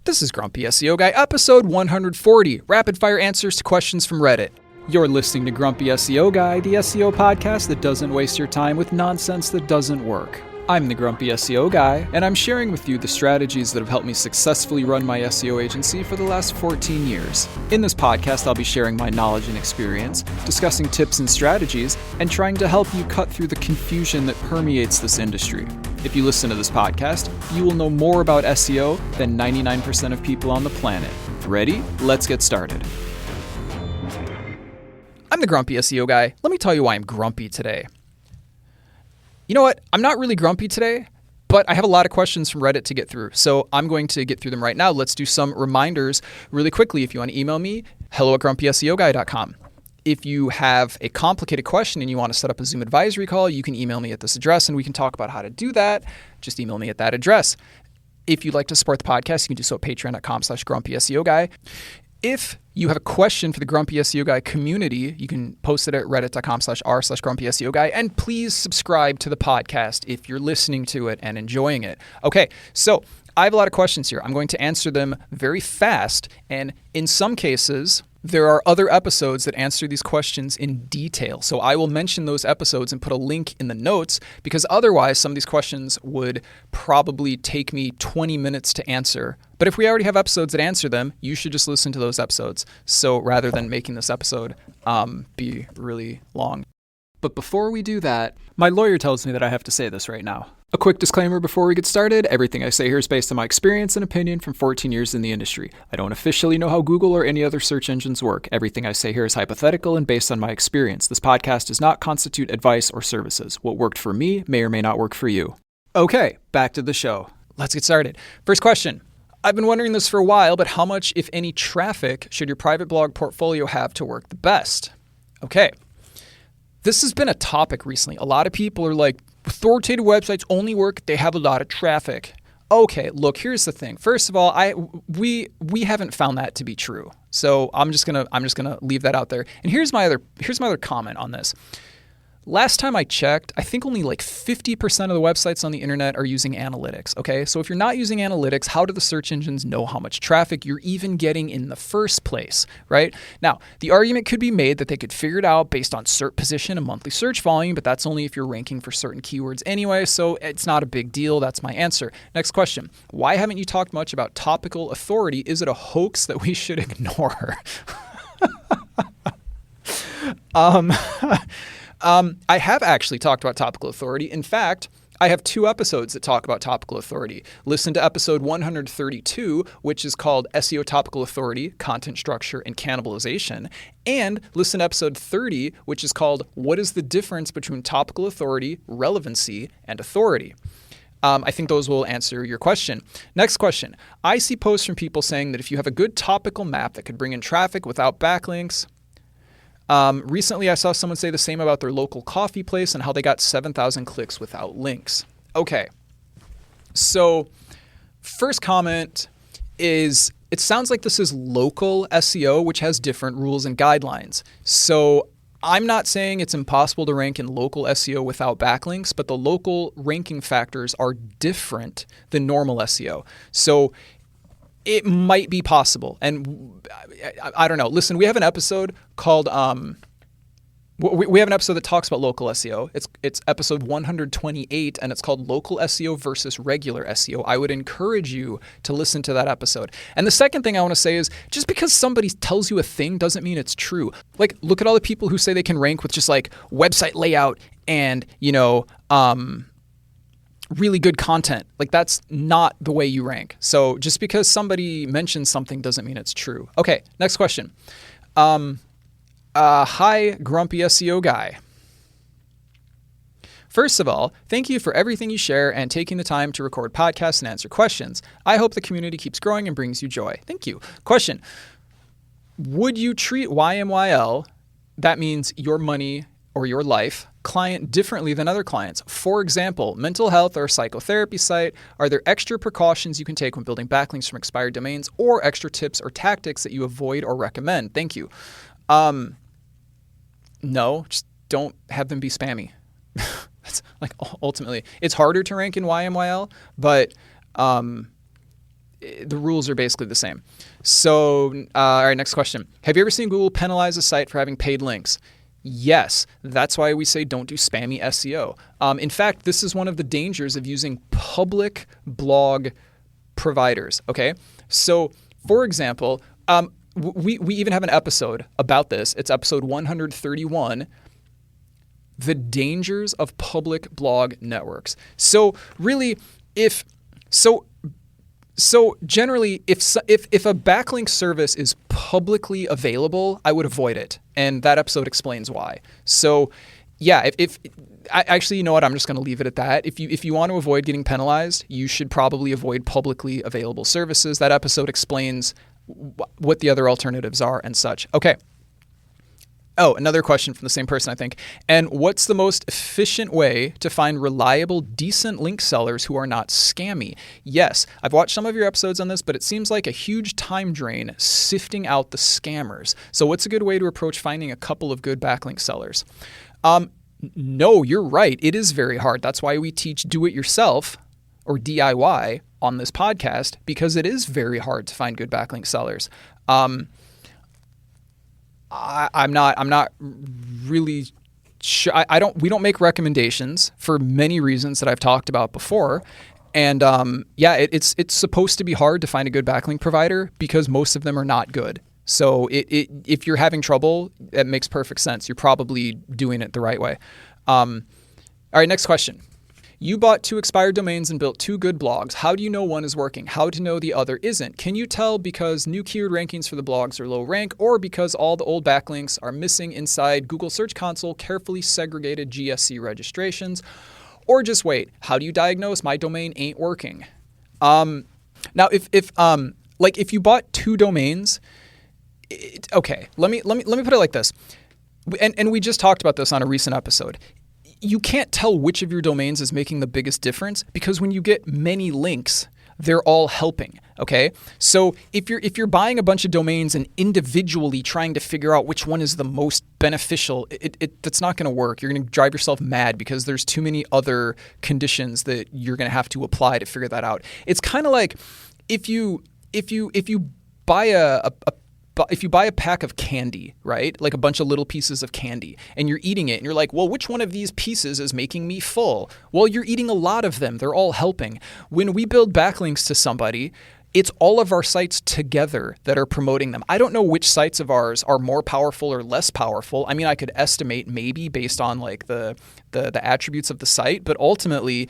This is Grumpy SEO Guy, episode 140, rapid fire answers to questions from Reddit. You're listening to Grumpy SEO Guy, the SEO podcast that doesn't waste your time with nonsense that doesn't work. I'm the Grumpy SEO Guy, and I'm sharing with you the strategies that have helped me successfully run my SEO agency for the last 14 years. In this podcast, I'll be sharing my knowledge and experience, discussing tips and strategies, and trying to help you cut through the confusion that permeates this industry. If you listen to this podcast, you will know more about SEO than 99% of people on the planet. Ready? Let's get started. I'm the Grumpy SEO Guy. Let me tell you why I'm grumpy today. You know what? I'm not really grumpy today, but I have a lot of questions from Reddit to get through. So I'm going to get through them right now. Let's do some reminders really quickly. If you want to email me, hello@grumpyseoguy.com. If you have a complicated question and you want to set up a Zoom advisory call, you can email me at this address and we can talk about how to do that. Just email me at that address. If you'd like to support the podcast, you can do so at patreon.com/grumpyseoguy. If you have a question for the Grumpy SEO Guy community, you can post it at reddit.com/r/grumpyseoguy. And please subscribe to the podcast if you're listening to it and enjoying it. Okay, so I have a lot of questions here. I'm going to answer them very fast. And in some cases, there are other episodes that answer these questions in detail. So I will mention those episodes and put a link in the notes because otherwise some of these questions would probably take me 20 minutes to answer. But if we already have episodes that answer them, you should just listen to those episodes. So rather than making this episode be really long. But before we do that, my lawyer tells me that I have to say this right now. A quick disclaimer before we get started. Everything I say here is based on my experience and opinion from 14 years in the industry. I don't officially know how Google or any other search engines work. Everything I say here is hypothetical and based on my experience. This podcast does not constitute advice or services. What worked for me may or may not work for you. Okay, back to the show. Let's get started. First question. I've been wondering this for a while, but how much, if any, traffic should your private blog portfolio have to work the best? Okay. This has been a topic recently. A lot of people are like, authoritative websites only work if they have a lot of traffic. Okay, look, here's the thing. First of all, we haven't found that to be true. So I'm just gonna leave that out there. And here's my other comment on this. Last time I checked, I think only like 50% of the websites on the internet are using analytics, okay? So if you're not using analytics, how do the search engines know how much traffic you're even getting in the first place, right? Now, the argument could be made that they could figure it out based on SERP position and monthly search volume, but that's only if you're ranking for certain keywords anyway, so it's not a big deal. That's my answer. Next question. Why haven't you talked much about topical authority? Is it a hoax that we should ignore? I have actually talked about topical authority. In fact, I have 2 episodes that talk about topical authority. Listen to episode 132, which is called SEO Topical Authority, Content Structure, and Cannibalization. And listen to episode 30, which is called What is the Difference Between Topical Authority, Relevancy, and Authority? I think those will answer your question. Next question. I see posts from people saying that if you have a good topical map that could bring in traffic without backlinks. Recently, I saw someone say the same about their local coffee place and how they got 7,000 clicks without links. Okay, so first comment is it sounds like this is local SEO, which has different rules and guidelines. So I'm not saying it's impossible to rank in local SEO without backlinks, but the local ranking factors are different than normal SEO. So it might be possible. And I don't know. Listen, we have an episode called, we have an episode that talks about local SEO. It's episode 128 and it's called Local SEO versus Regular SEO. I would encourage you to listen to that episode. And the second thing I want to say is just because somebody tells you a thing doesn't mean it's true. Like, look at all the people who say they can rank with just like website layout and, really good content. Like, that's not the way you rank. So just because somebody mentions something doesn't mean it's true. Okay, next question. Hi, Grumpy SEO Guy. First of all, thank you for everything you share and taking the time to record podcasts and answer questions. I hope the community keeps growing and brings you joy. Thank you. Question. Would you treat YMYL, that means your money or your life, client differently than other clients? For example, mental health or psychotherapy site, are there extra precautions you can take when building backlinks from expired domains or extra tips or tactics that you avoid or recommend? Thank you. No, just don't have them be spammy. That's like ultimately, it's harder to rank in YMYL, but the rules are basically the same. So, all right, next question. Have you ever seen Google penalize a site for having paid links? Yes, that's why we say don't do spammy SEO. In fact, this is one of the dangers of using public blog providers, okay? So, for example, we even have an episode about this. It's episode 131, the dangers of public blog networks. So really, generally, if a backlink service is publicly available, I would avoid it, and that episode explains why. So, yeah, actually, you know what? I'm just going to leave it at that. If you want to avoid getting penalized, you should probably avoid publicly available services. That episode explains what the other alternatives are and such. Okay. Oh, another question from the same person, I think. And what's the most efficient way to find reliable, decent link sellers who are not scammy? Yes, I've watched some of your episodes on this, but it seems like a huge time drain sifting out the scammers. So what's a good way to approach finding a couple of good backlink sellers? No, you're right. It is very hard. That's why we teach do-it-yourself or DIY on this podcast, because it is very hard to find good backlink sellers. I'm not really sure. We don't make recommendations for many reasons that I've talked about before. And it's supposed to be hard to find a good backlink provider because most of them are not good. So if you're having trouble, that makes perfect sense. You're probably doing it the right way. All right, next question. You bought 2 expired domains and built 2 good blogs. How do you know one is working? How to know the other isn't? Can you tell because new keyword rankings for the blogs are low rank, or because all the old backlinks are missing inside Google Search Console carefully segregated GSC registrations? Or just wait, how do you diagnose my domain ain't working? Now, if you bought 2 domains, okay, let me put it like this. And we just talked about this on a recent episode. You can't tell which of your domains is making the biggest difference because when you get many links, they're all helping, okay? So if you're buying a bunch of domains and individually trying to figure out which one is the most beneficial, that's not going to work. You're going to drive yourself mad because there's too many other conditions that you're going to have to apply to figure that out. It's kind of like if you buy if you buy a pack of candy, right? Like a bunch of little pieces of candy, and you're eating it, and you're like, well, which one of these pieces is making me full? Well, you're eating a lot of them. They're all helping. When we build backlinks to somebody, it's all of our sites together that are promoting them. I don't know which sites of ours are more powerful or less powerful. I mean, I could estimate maybe based on like the attributes of the site, but ultimately,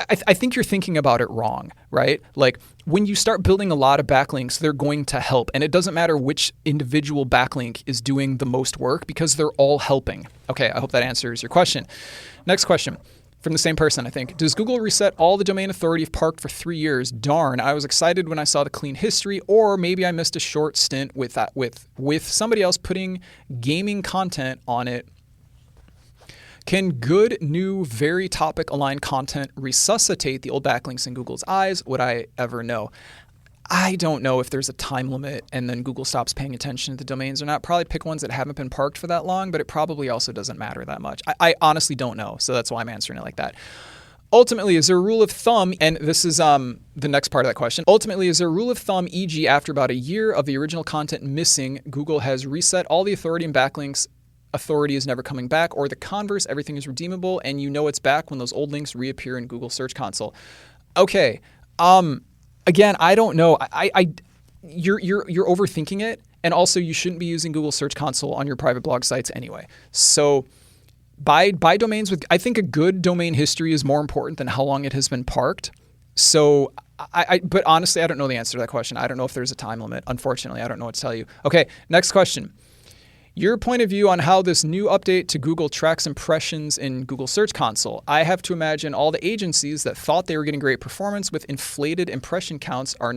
I think you're thinking about it wrong, right? Like when you start building a lot of backlinks, they're going to help. And it doesn't matter which individual backlink is doing the most work because they're all helping. Okay, I hope that answers your question. Next question from the same person, I think. Does Google reset all the domain authority if parked for 3 years? Darn, I was excited when I saw the clean history, or maybe I missed a short stint with that with somebody else putting gaming content on it. Can good, new, very topic-aligned content resuscitate the old backlinks in Google's eyes? Would I ever know? I don't know if there's a time limit and then Google stops paying attention to the domains or not. Probably pick ones that haven't been parked for that long, but it probably also doesn't matter that much. I honestly don't know, so that's why I'm answering it like that. Ultimately, is there a rule of thumb, and this is the next part of that question. Ultimately, is there a rule of thumb, e.g. after about a year of the original content missing, Google has reset all the authority and backlinks, authority is never coming back, or the converse, everything is redeemable, and you know it's back when those old links reappear in Google Search Console? Okay. Again, I don't know. You're overthinking it, and also you shouldn't be using Google Search Console on your private blog sites anyway. So buy domains with, I think a good domain history is more important than how long it has been parked. So but honestly, I don't know the answer to that question. I don't know if there's a time limit. Unfortunately, I don't know what to tell you. Okay, next question. Your point of view on how this new update to Google tracks impressions in Google Search Console. I have to imagine all the agencies that thought they were getting great performance with inflated impression counts are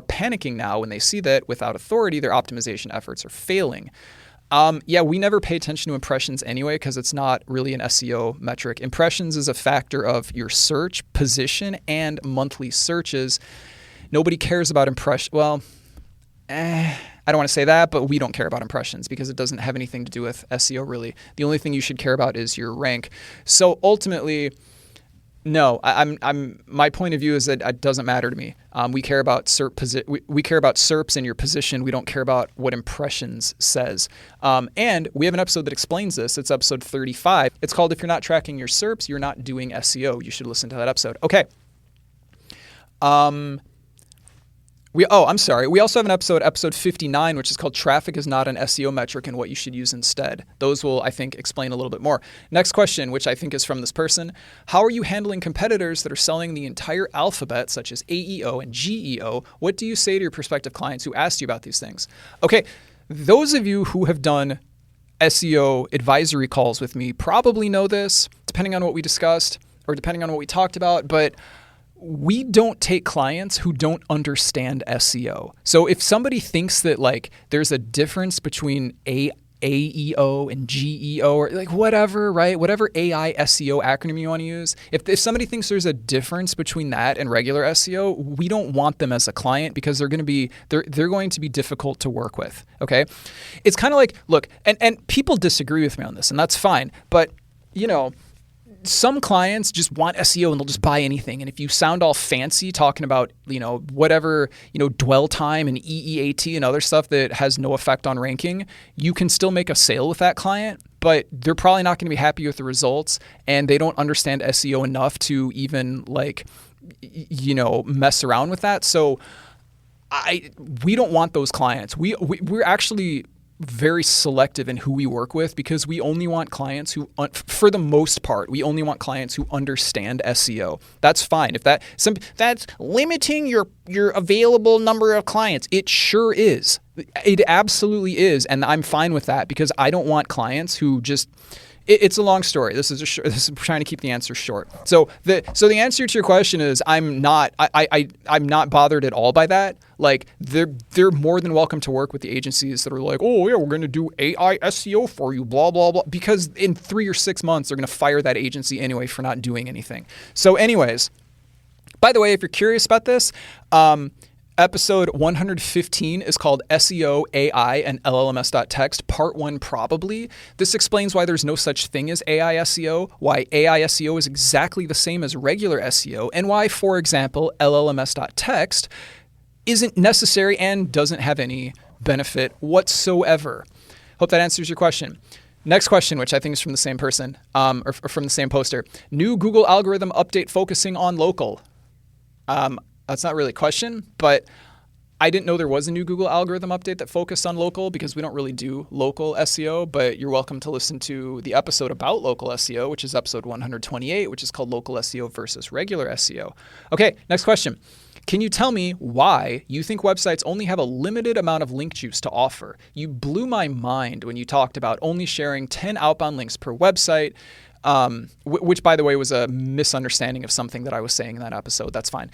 panicking now when they see that without authority, their optimization efforts are failing. Yeah, we never pay attention to impressions anyway because it's not really an SEO metric. Impressions is a factor of your search position and monthly searches. Nobody cares about I don't want to say that, but we don't care about impressions because it doesn't have anything to do with SEO really. The only thing you should care about is your rank. So ultimately, No, my point of view is that it doesn't matter to me. We care about we care about SERPs and your position. We don't care about what impressions says. And we have an episode that explains this. It's episode 35. It's called "If You're Not Tracking Your SERPs, You're Not Doing SEO." You should listen to that episode. Okay. We also have an episode 59, which is called "Traffic is Not an SEO Metric and What You Should Use Instead." Those will, I think, explain a little bit more. Next question, which I think is from this person: how are you handling competitors that are selling the entire alphabet, such as AEO and GEO? What do you say to your prospective clients who asked you about these things? Okay, those of you who have done SEO advisory calls with me probably know this, depending on what we discussed or depending on what we talked about, but we don't take clients who don't understand SEO. So if somebody thinks that like there's a difference between AEO and GEO or like whatever, right? Whatever AI SEO acronym you want to use. If somebody thinks there's a difference between that and regular SEO, we don't want them as a client because they're going to be difficult to work with. Okay. It's kind of like, look, and people disagree with me on this, and that's fine. But some clients just want SEO and they'll just buy anything. And if you sound all fancy talking about, whatever, dwell time and EEAT and other stuff that has no effect on ranking, you can still make a sale with that client, but they're probably not going to be happy with the results and they don't understand SEO enough to even mess around with that. So we don't want those clients. We're actually very selective in who we work with because we only want clients who, for the most part, we only want clients who understand SEO. That's fine. If that's limiting your available number of clients, it sure is. It absolutely is, and I'm fine with that because I don't want clients who just. It's a long story. This is trying to keep the answer short. So the answer to your question is I'm not bothered at all by that. Like they're more than welcome to work with the agencies that are like, oh yeah, we're going to do AI SEO for you, blah blah blah. Because in 3 or 6 months they're going to fire that agency anyway for not doing anything. So anyways, by the way, if you're curious about this, episode 115 is called SEO, AI, and LLMS.text, Part 1 probably. This explains why there's no such thing as AI SEO, why AI SEO is exactly the same as regular SEO, and why, for example, LLMS.text isn't necessary and doesn't have any benefit whatsoever. Hope that answers your question. Next question, which I think is from the same person, or from the same poster. New Google algorithm update focusing on local. That's not really a question, but I didn't know there was a new Google algorithm update that focused on local because we don't really do local SEO, but you're welcome to listen to the episode about local SEO, which is episode 128, which is called Local SEO versus Regular SEO. Okay, next question. Can you tell me why you think websites only have a limited amount of link juice to offer? You blew my mind when you talked about only sharing 10 outbound links per website, which, by the way, was a misunderstanding of something that I was saying in that episode. That's fine.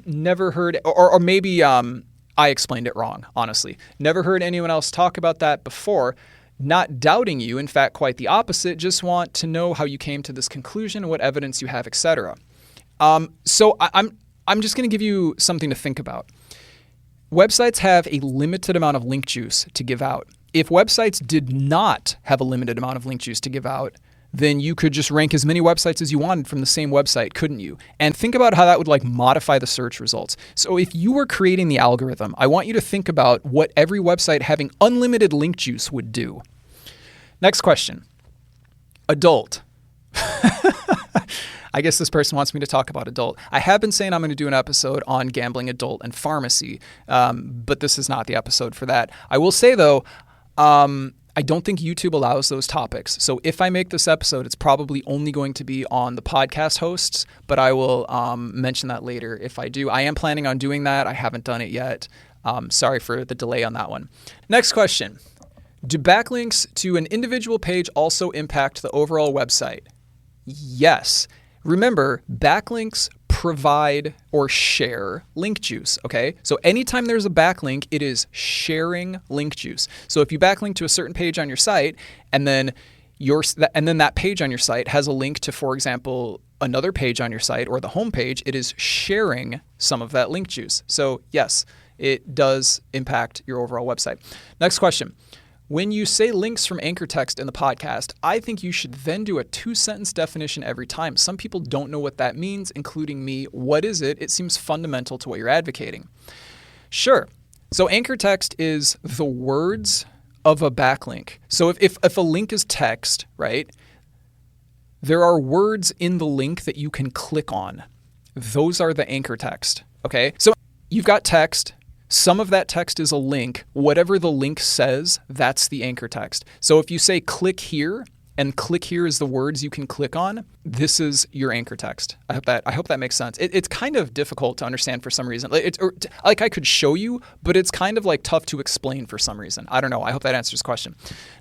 Never heard, or maybe I explained it wrong, honestly. Never heard anyone else talk about that before. Not doubting you, in fact, quite the opposite. Just want to know how you came to this conclusion, what evidence you have, etc. So I'm just going to give you something to think about. Websites have a limited amount of link juice to give out. If websites did not have a limited amount of link juice to give out, then you could just rank as many websites as you wanted from the same website, couldn't you? And think about how that would modify the search results. So if you were creating the algorithm, I want you to think about what every website having unlimited link juice would do. Next question. Adult. I guess this person wants me to talk about adult. I have been saying I'm going to do an episode on gambling, adult, and pharmacy, but this is not the episode for that. I will say, though, I don't think YouTube allows those topics. So if I make this episode, it's probably only going to be on the podcast hosts, but I will mention that later if I do. I am planning on doing that. I haven't done it yet. Sorry for the delay on that one. Next question. Do backlinks to an individual page also impact the overall website? Yes. Remember, backlinks provide or share link juice, okay? So anytime there's a backlink, it is sharing link juice. So if you backlink to a certain page on your site and then that page on your site has a link to, for example, another page on your site or the home page, it is sharing some of that link juice. So yes, it does impact your overall website. Next question. When you say links from anchor text in the podcast, I think you should then do a 2-sentence definition every time. Some people don't know what that means, including me. What is it? It seems fundamental to what you're advocating. Sure. So anchor text is the words of a backlink. So if a link is text, right, there are words in the link that you can click on. Those are the anchor text. Okay. So you've got text. Some of that text is a link. Whatever the link says, that's the anchor text. So if you say click here, and click here is the words you can click on, this is your anchor text. I hope that makes sense. It's kind of difficult to understand for some reason. Like I could show you, but it's kind of like tough to explain for some reason. I don't know. I hope that answers the question.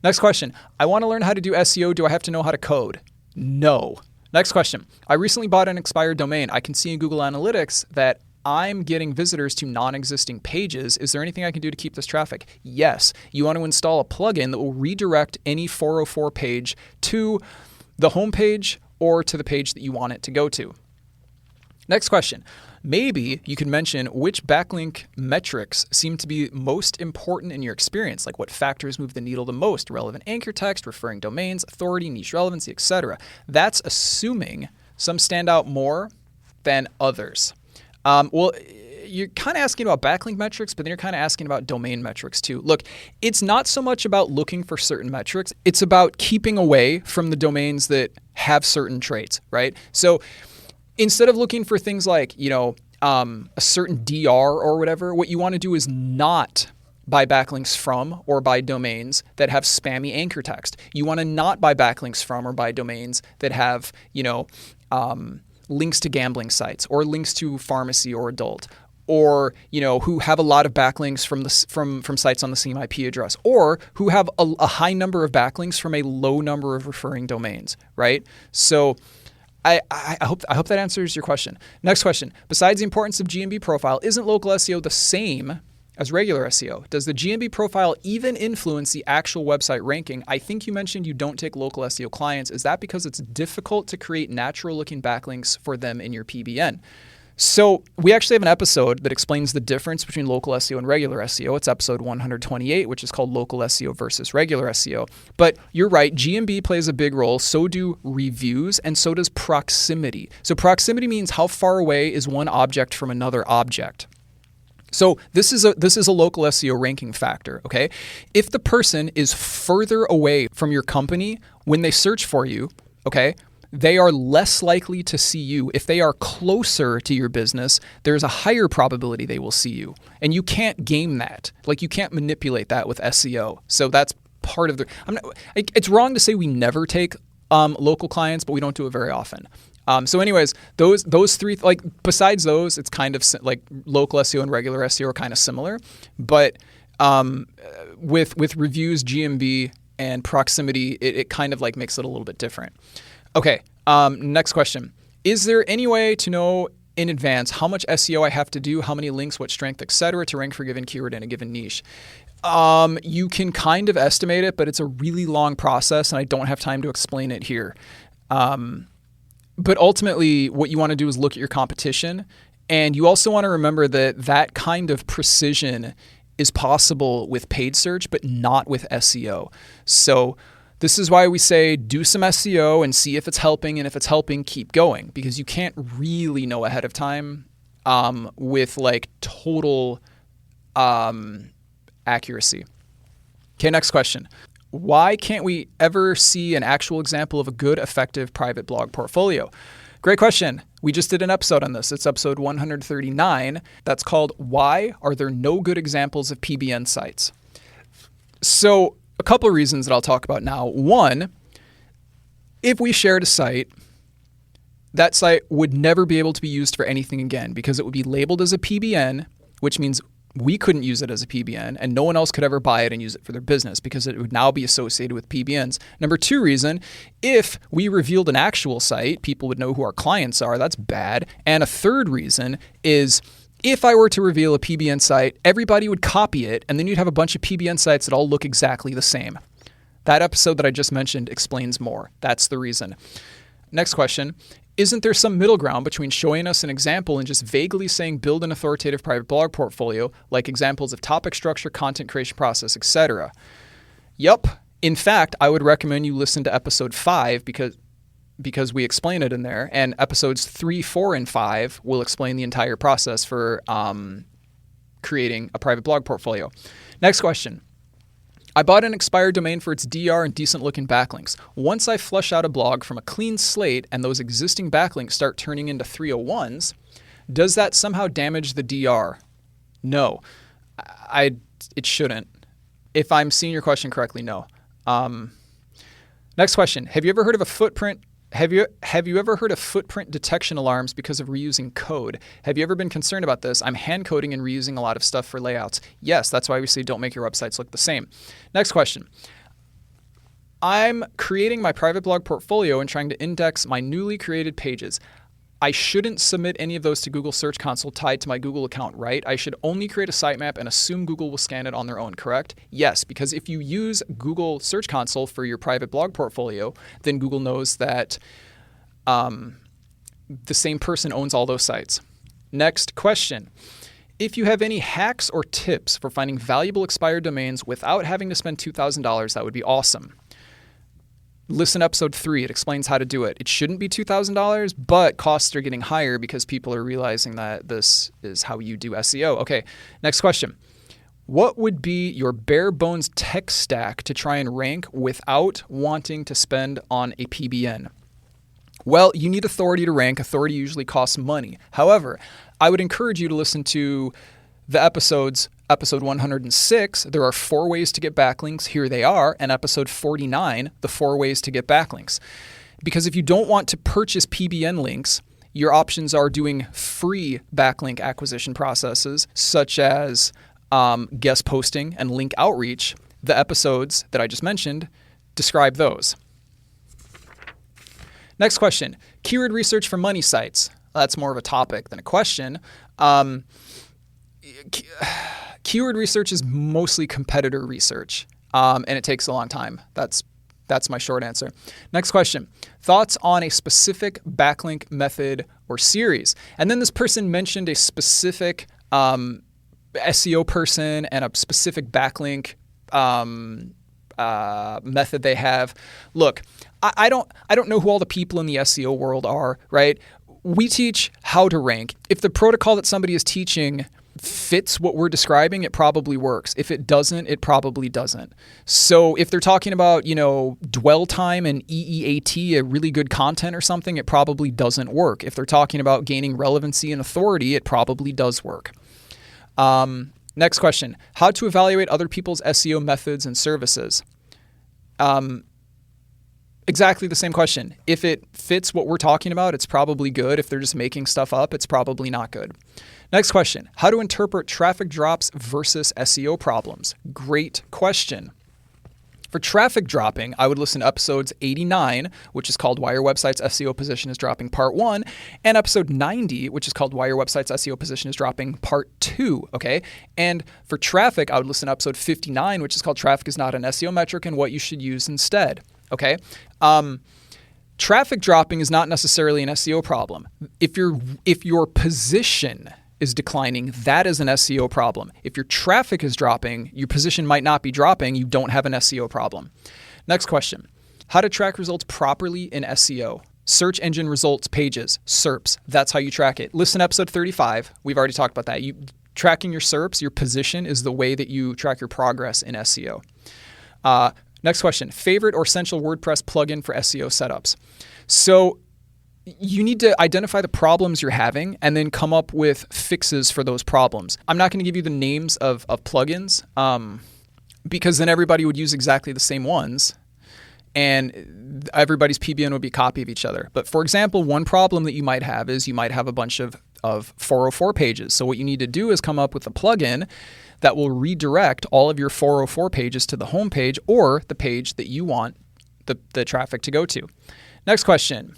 Next question. I want to learn how to do SEO. Do I have to know how to code? No. Next question. I recently bought an expired domain. I can see in Google Analytics that I'm getting visitors to non-existing pages. Is there anything I can do to keep this traffic? Yes. You want to install a plugin that will redirect any 404 page to the homepage or to the page that you want it to go to. Next question. Maybe you can mention which backlink metrics seem to be most important in your experience, like what factors move the needle the most: relevant anchor text, referring domains, authority, niche relevancy, etc. That's assuming some stand out more than others. Well, you're kind of asking about backlink metrics, but then you're kind of asking about domain metrics too. Look, it's not so much about looking for certain metrics. It's about keeping away from the domains that have certain traits, right? So instead of looking for things like, a certain DR or whatever, what you want to do is not buy backlinks from or buy domains that have spammy anchor text. You want to not buy backlinks from or buy domains that have, links to gambling sites or links to pharmacy or adult, or who have a lot of backlinks from sites on the same IP address, or who have a high number of backlinks from a low number of referring domains, right? So I hope that answers your question. Next question. Besides the importance of GMB profile, isn't local SEO the same as regular SEO? Does the GMB profile even influence the actual website ranking? I think you mentioned you don't take local SEO clients. Is that because it's difficult to create natural looking backlinks for them in your PBN? So we actually have an episode that explains the difference between local SEO and regular SEO. It's episode 128, which is called Local SEO versus Regular SEO. But you're right, GMB plays a big role. So do reviews, and so does proximity. So proximity means how far away is one object from another object. So this is a local SEO ranking factor, okay? If the person is further away from your company when they search for you, okay, they are less likely to see you. If they are closer to your business, there's a higher probability they will see you. And you can't game that. Like, you can't manipulate that with SEO. So that's part of it's wrong to say we never take local clients, but we don't do it very often. So anyways, those three, like, besides those, it's kind of like local SEO and regular SEO are kind of similar, but with reviews, GMB, and proximity, it kind of like makes it a little bit different. Okay, next question. Is there any way to know in advance how much SEO I have to do, how many links, what strength, etc., to rank for a given keyword in a given niche? You can kind of estimate it, but it's a really long process, and I don't have time to explain it here. But ultimately, what you want to do is look at your competition, and you also want to remember that kind of precision is possible with paid search, but not with SEO. So this is why we say do some SEO and see if it's helping, and if it's helping, keep going, because you can't really know ahead of time with like total accuracy. Okay, next question. Why can't we ever see an actual example of a good, effective private blog portfolio? Great question. We just did an episode on this. It's episode 139. That's called Why Are There No Good Examples of PBN Sites? So a couple of reasons that I'll talk about now. One, if we shared a site, that site would never be able to be used for anything again because it would be labeled as a PBN, which means we couldn't use it as a PBN, and no one else could ever buy it and use it for their business because it would now be associated with PBNs. Number two reason, if we revealed an actual site, people would know who our clients are. That's bad. And a third reason is if I were to reveal a PBN site, everybody would copy it, and then you'd have a bunch of PBN sites that all look exactly the same. That episode that I just mentioned explains more. That's the reason. Next question. Isn't there some middle ground between showing us an example and just vaguely saying build an authoritative private blog portfolio, like examples of topic structure, content creation process, etc.? Yep. In fact, I would recommend you listen to episode 5 because we explain it in there, and episodes 3, 4, and 5 will explain the entire process for creating a private blog portfolio. Next question. I bought an expired domain for its DR and decent looking backlinks. Once I flush out a blog from a clean slate and those existing backlinks start turning into 301s, does that somehow damage the DR? No, it shouldn't. If I'm seeing your question correctly, no. Next question. Have you ever heard of a footprint? Have you ever heard of footprint detection alarms because of reusing code? Have you ever been concerned about this? I'm hand coding and reusing a lot of stuff for layouts. Yes, that's why we say don't make your websites look the same. Next question. I'm creating my private blog portfolio and trying to index my newly created pages. I shouldn't submit any of those to Google Search Console tied to my Google account, right? I should only create a sitemap and assume Google will scan it on their own, correct? Yes, because if you use Google Search Console for your private blog portfolio, then Google knows that the same person owns all those sites. Next question. If you have any hacks or tips for finding valuable expired domains without having to spend $2,000, that would be awesome. Listen to episode 3. It explains how to do it. It shouldn't be $2,000, but costs are getting higher because people are realizing that this is how you do SEO. Okay, next question. What would be your bare bones tech stack to try and rank without wanting to spend on a PBN? Well, you need authority to rank. Authority usually costs money. However, I would encourage you to listen to the episodes. Episode 106, there are 4 ways to get backlinks. Here they are. And episode 49, the 4 ways to get backlinks. Because if you don't want to purchase PBN links, your options are doing free backlink acquisition processes, such as guest posting and link outreach. The episodes that I just mentioned describe those. Next question. Keyword research for money sites. That's more of a topic than a question. Keyword research is mostly competitor research, and it takes a long time. That's my short answer. Next question. Thoughts on a specific backlink method or series? And then this person mentioned a specific SEO person and a specific backlink method they have. Look, I don't know who all the people in the SEO world are, right? We teach how to rank. If the protocol that somebody is teaching fits what we're describing, it probably works. If it doesn't, it probably doesn't. So if they're talking about, dwell time and EEAT, a really good content or something, it probably doesn't work. If they're talking about gaining relevancy and authority, it probably does work. Next question. How to evaluate other people's SEO methods and services? Exactly the same question. If it fits what we're talking about, it's probably good. If they're just making stuff up, it's probably not good. Next question. How to interpret traffic drops versus SEO problems? Great question. For traffic dropping, I would listen to episodes 89, which is called Why Your Website's SEO Position is Dropping Part 1, and episode 90, which is called Why Your Website's SEO Position is Dropping Part 2, okay? And for traffic, I would listen to episode 59, which is called Traffic is Not an SEO Metric and What You Should Use Instead, okay? Traffic dropping is not necessarily an SEO problem. If your position is declining, that is an SEO problem. If your traffic is dropping, your position might not be dropping, you don't have an SEO problem. Next question. How to track results properly in SEO? Search engine results pages, SERPs. That's how you track it. Listen to episode 35. We've already talked about that. Tracking your SERPs, your position, is the way that you track your progress in SEO. Next question. Favorite or essential WordPress plugin for SEO setups? So you need to identify the problems you're having and then come up with fixes for those problems. I'm not going to give you the names of plugins because then everybody would use exactly the same ones and everybody's PBN would be a copy of each other. But for example, one problem that you might have is you might have a bunch of 404 pages. So what you need to do is come up with a plugin that will redirect all of your 404 pages to the home page or the page that you want the traffic to go to. Next question.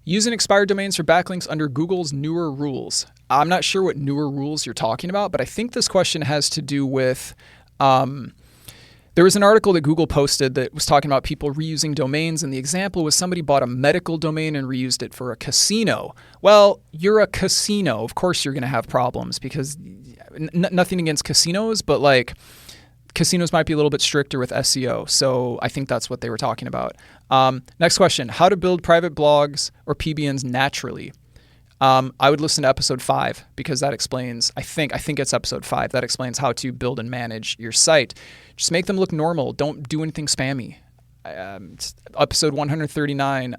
Using expired domains for backlinks under Google's newer rules. I'm not sure what newer rules you're talking about, but I think this question has to do with, there was an article that Google posted that was talking about people reusing domains, and the example was somebody bought a medical domain and reused it for a casino. Well, you're a casino. Of course you're going to have problems because nothing against casinos, but casinos might be a little bit stricter with SEO. So I think that's what they were talking about. Next question, how to build private blogs or PBNs naturally. I would listen to episode 5 because that explains, I think it's episode 5. That explains how to build and manage your site. Just make them look normal. Don't do anything spammy. Episode 139.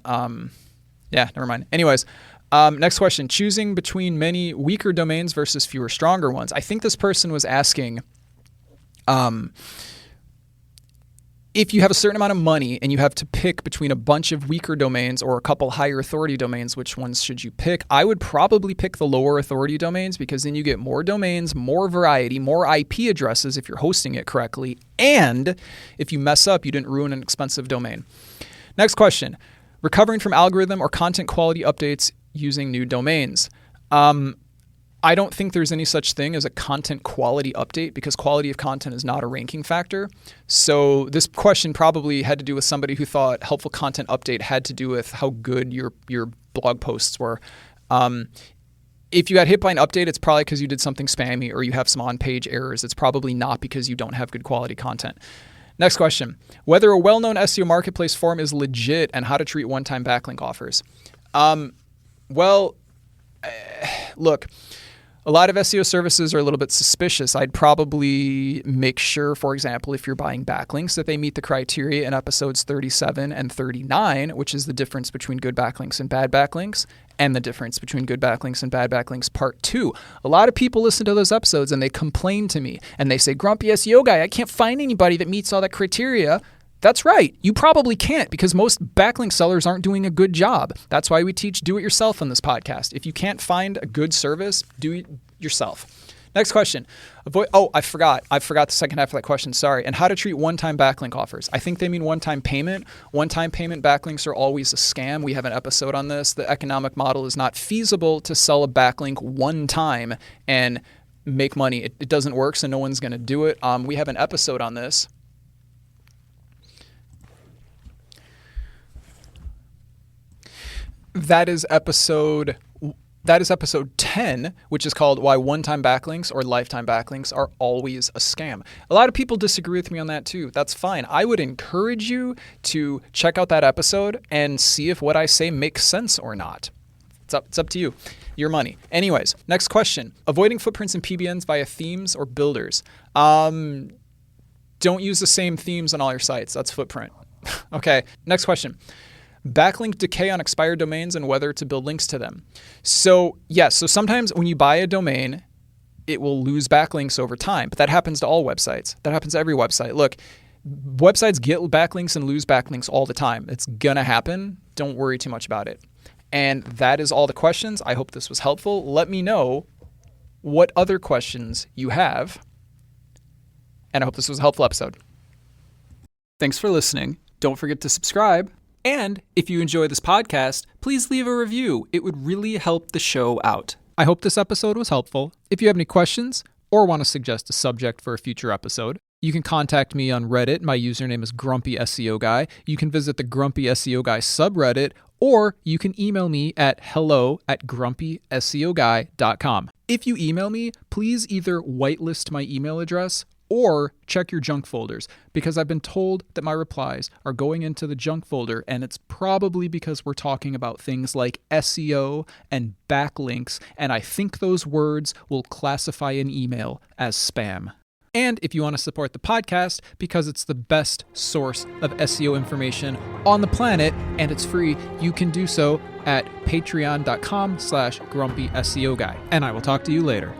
Never mind. Anyways, next question, choosing between many weaker domains versus fewer stronger ones. I think this person was asking, if you have a certain amount of money and you have to pick between a bunch of weaker domains or a couple higher authority domains, which ones should you pick? I would probably pick the lower authority domains because then you get more domains, more variety, more IP addresses if you're hosting it correctly. And if you mess up, you didn't ruin an expensive domain. Next question, recovering from algorithm or content quality updates using new domains. I don't think there's any such thing as a content quality update because quality of content is not a ranking factor. So this question probably had to do with somebody who thought helpful content update had to do with how good your blog posts were. If you got hit by an update, it's probably because you did something spammy or you have some on-page errors. It's probably not because you don't have good quality content. Next question, whether a well-known SEO marketplace forum is legit and how to treat one-time backlink offers. Look, a lot of SEO services are a little bit suspicious. I'd probably make sure, for example, if you're buying backlinks, that they meet the criteria in episodes 37 and 39, which is the difference between good backlinks and bad backlinks, and the difference between good backlinks and bad backlinks part 2. A lot of people listen to those episodes and they complain to me and they say, Grumpy SEO guy, I can't find anybody that meets all that criteria. That's right. You probably can't because most backlink sellers aren't doing a good job. That's why we teach do-it-yourself on this podcast. If you can't find a good service, do it yourself. Next question. I forgot the second half of that question. Sorry. And how to treat one-time backlink offers. I think they mean one-time payment. One-time payment backlinks are always a scam. We have an episode on this. The economic model is not feasible to sell a backlink one time and make money. It doesn't work, so no one's going to do it. We have an episode on this. That is episode 10, which is called Why One-Time Backlinks or Lifetime Backlinks Are Always a Scam. A lot of people disagree with me on that too. That's fine. I would encourage you to check out that episode and see if what I say makes sense or not. It's up to you. Your money. Anyways, next question. Avoiding footprints in PBNs via themes or builders. Don't use the same themes on all your sites. That's footprint. Okay, next question. Backlink decay on expired domains and whether to build links to them. So yes, so sometimes when you buy a domain, it will lose backlinks over time, but that happens to all websites. That happens to every website. Look, websites get backlinks and lose backlinks all the time. It's gonna happen. Don't worry too much about it. And that is all the questions. I hope this was helpful. Let me know what other questions you have. And I hope this was a helpful episode. Thanks for listening. Don't forget to subscribe. And if you enjoy this podcast, please leave a review. It would really help the show out. I hope this episode was helpful. If you have any questions or want to suggest a subject for a future episode, you can contact me on Reddit. My username is Grumpy SEO Guy. You can visit the Grumpy SEO Guy subreddit, or you can email me at hello@grumpyseoguy.com. If you email me, please either whitelist my email address or check your junk folders, because I've been told that my replies are going into the junk folder, and it's probably because we're talking about things like SEO and backlinks, and I think those words will classify an email as spam. And if you want to support the podcast, because it's the best source of SEO information on the planet, and it's free, you can do so at patreon.com/grumpy SEO Guy. And I will talk to you later.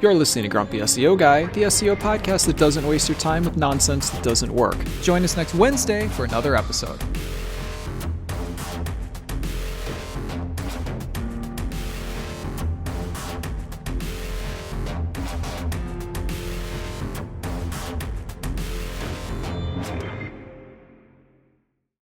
You're listening to Grumpy SEO Guy, the SEO podcast that doesn't waste your time with nonsense that doesn't work. Join us next Wednesday for another episode.